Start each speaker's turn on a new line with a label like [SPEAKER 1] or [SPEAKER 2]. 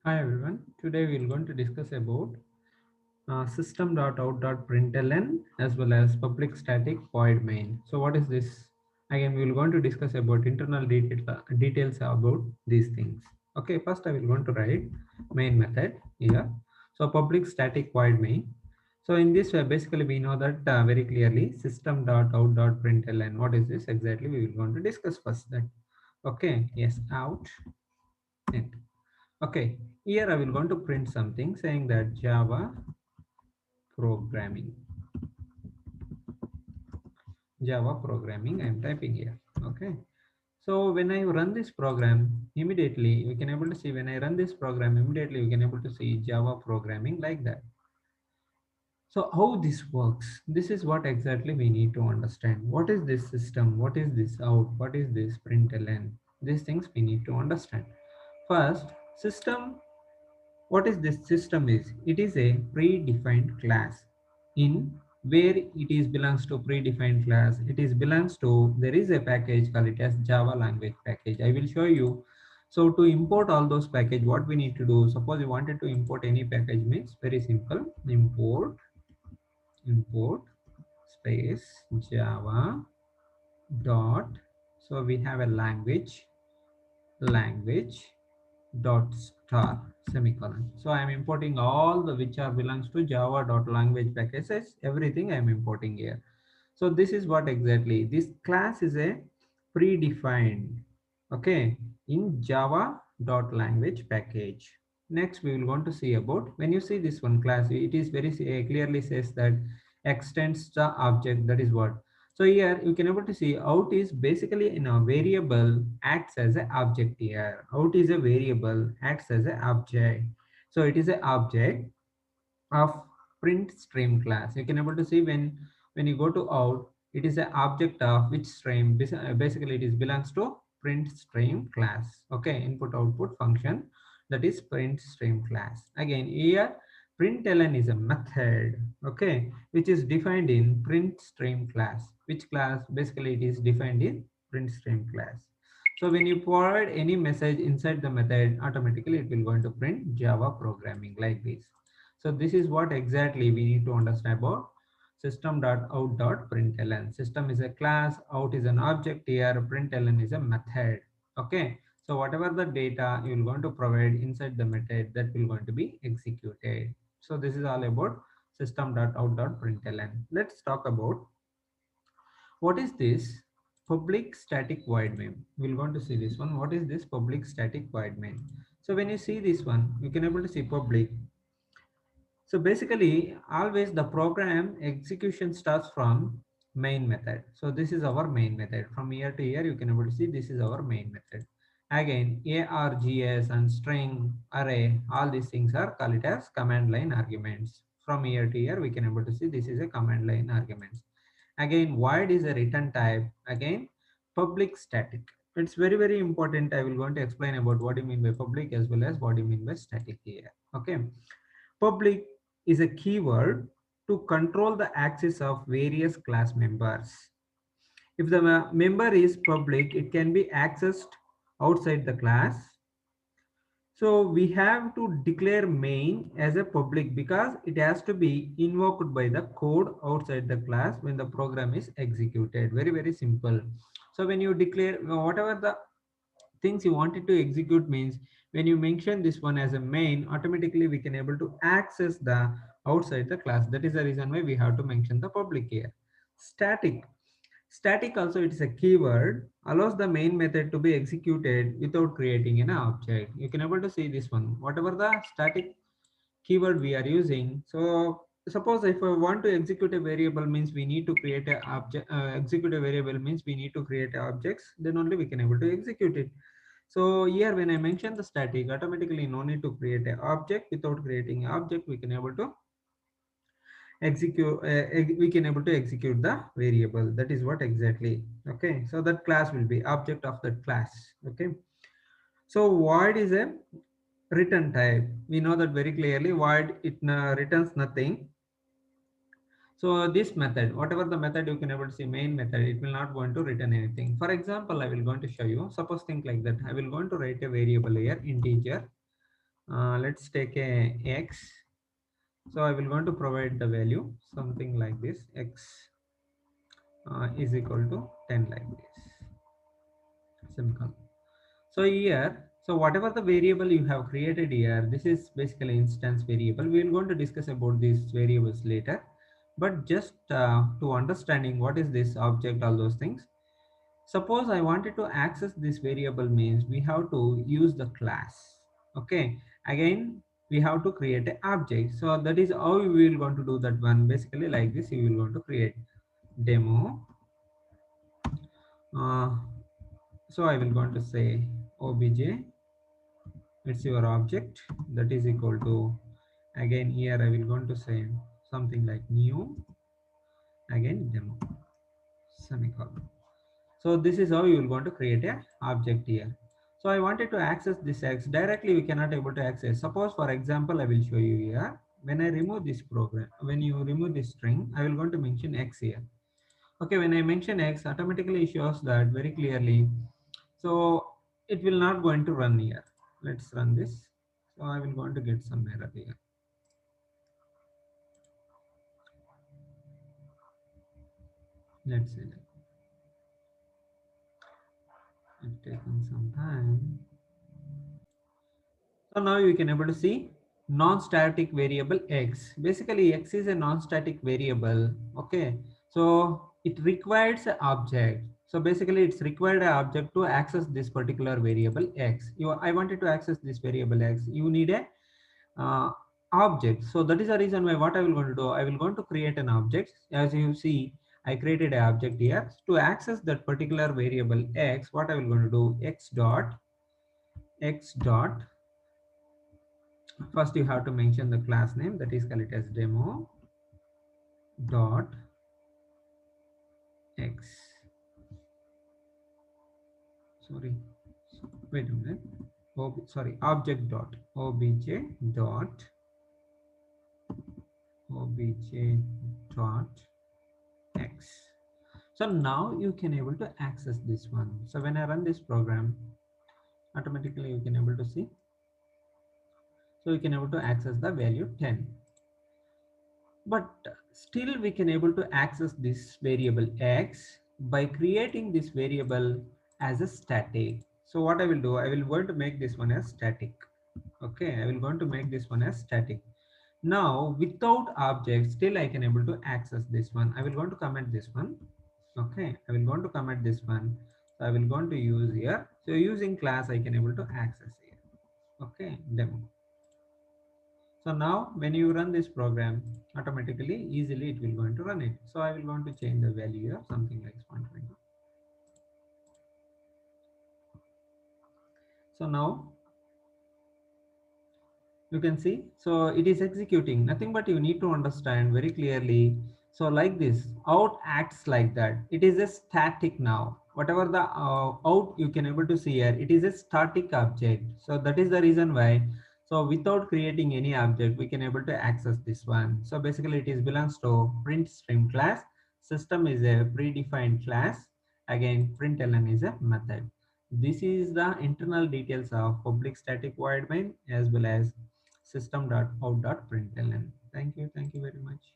[SPEAKER 1] Hi everyone. Today we are going to discuss about system.out.println as well as public static void main. So what is this? Again, we will going to discuss about internal details about these things. Okay, first I will going to write main method here. So public static void main. So in this way, basically we know that very clearly system.out.println. What is this exactly? We will going to discuss first that. Okay, yes, out. Net. Okay, here I will going to print something saying that Java programming. Java programming I am typing here. Okay. So when I run this program, immediately we can able to see when I run this program, immediately we can able to see Java programming like that. So how this works? This is what exactly we need to understand. What is this system? What is this out? What is this println? These things we need to understand. First, system. What is this system is? It is a predefined class in where it is belongs to predefined class. It is belongs to, there is a package called it as Java language package. I will show you. So to import all those package, what we need to do, suppose you wanted to import any package means very simple. Import space Java dot. So we have a language dot star semicolon. So I am importing all the which are belongs to Java dot language packages. Everything I am importing here. So this is what exactly this class is a predefined. Okay, in Java dot language package. Next, we will going to see about when you see this one class, it is very clearly says that extends the object. That is what. So here you can able to see out is basically in a variable acts as an object here. Out is a variable acts as an object. So it is an object of print stream class. You can able to see when you go to out, it is an object of which stream. Basically it is belongs to print stream class. Okay, input output function, that is print stream class. Again here println is a method, okay, which is defined in print stream class. Which class? Basically it is defined in print stream class. So when you provide any message inside the method, automatically it will going to print Java programming like this. So this is what exactly we need to understand about system.out.println. System is a class, out is an object here, println is a method. Okay. So whatever the data you will going to provide inside the method, that will going to be executed. So this is all about system.out.println. Let's talk about what is this public static void main. We're going to see this one. What is this public static void main? So when you see this one, you can able to see public. So basically, always the program execution starts from main method. So this is our main method. From here to here, you can able to see this is our main method. Again, args and string, array, all these things are called it as command line arguments. From here to here, we can able to see this is a command line arguments. Again, void is a return type. Again, public static. It's very important. I will going to explain about what you mean by public as well as what you mean by static here. Okay. Public is a keyword to control the access of various class members. If the member is public, it can be accessed outside the class. So we have to declare main as a public because it has to be invoked by the code outside the class when the program is executed. Very simple. So when you declare whatever the things you wanted to execute means when you mention this one as a main, automatically we can able to access the outside the class. That is the reason why we have to mention the public here. Static also, it is a keyword, allows the main method to be executed without creating an object. You can able to see this one, whatever the static keyword we are using. So suppose if I want to execute a variable means we need to create a object, execute a variable means we need to create objects, then only we can able to execute it. So here when I mention the static, automatically no need to create an object. Without creating an object, we can able to execute, we can able to execute the variable. That is what exactly. Okay, so that class will be object of that class. Okay, so void is a return type. We know that very clearly. Void, it returns nothing. So this method, whatever the method you can able to see main method, it will not going to return anything. For example, I will going to show you. Suppose think like that. I will going to write a variable here, integer. Let's take a x. So I will going to provide the value something like this, x is equal to 10 like this, simple. So here, so whatever the variable you have created here, this is basically instance variable. We will going to discuss about these variables later, but just to understanding what is this object, all those things. Suppose I wanted to access this variable means we have to use the class. Okay, again we have to create an object. So that is how we will going to do that one. Basically like this, you will going to create demo. Uh, so I will going to say obj, it's your object, that is equal to, again here I will going to say something like new, again demo, semicolon. So this is how you will going to create a object here. So I wanted to access this x directly, we cannot able to access. Suppose for example I will show you here, when I remove this program, when you remove this string, I will going to mention x here. Okay, when I mention x, automatically it shows that very clearly. So it will not going to run here. Let's run this. So I will going to get some error here. Let's say that it's taking some time. So now you can able to see non-static variable x. Basically x is a non-static variable. Okay, so it requires an object. So basically it's required an object to access this particular variable x. I wanted to access this variable x. You need a uh, object. So that is the reason why what I will going to do, I will going to create an object. As you see, I created an object here. To access that particular variable x, what I will going to do, x dot, first you have to mention the class name, that is called it as demo dot x. Sorry, wait a minute. Object dot obj dot x. So now you can able to access this one. So when I run this program, automatically you can able to see. So you can able to access the value 10. But still we can able to access this variable x by creating this variable as a static. So what I will do, I will going to make this one as static. Okay, I will going to make this one as static. Now without object, still I can able to access this one. I will going to comment this one. Okay, I will going to comment this one. So I will going to use here. So using class I can able to access here. Okay, demo. So now when you run this program, automatically easily it will going to run it. So I will going to change the value here, something like 0.20. So now you can see, so it is executing, nothing but you need to understand very clearly. So like this, out acts like that. It is a static now. Whatever the out you can able to see here, it is a static object. So that is the reason why. So without creating any object, we can able to access this one. So basically it is belongs to print stream class. System is a predefined class. Again, println is a method. This is the internal details of public static void main as well as system.out.println. Thank you very much.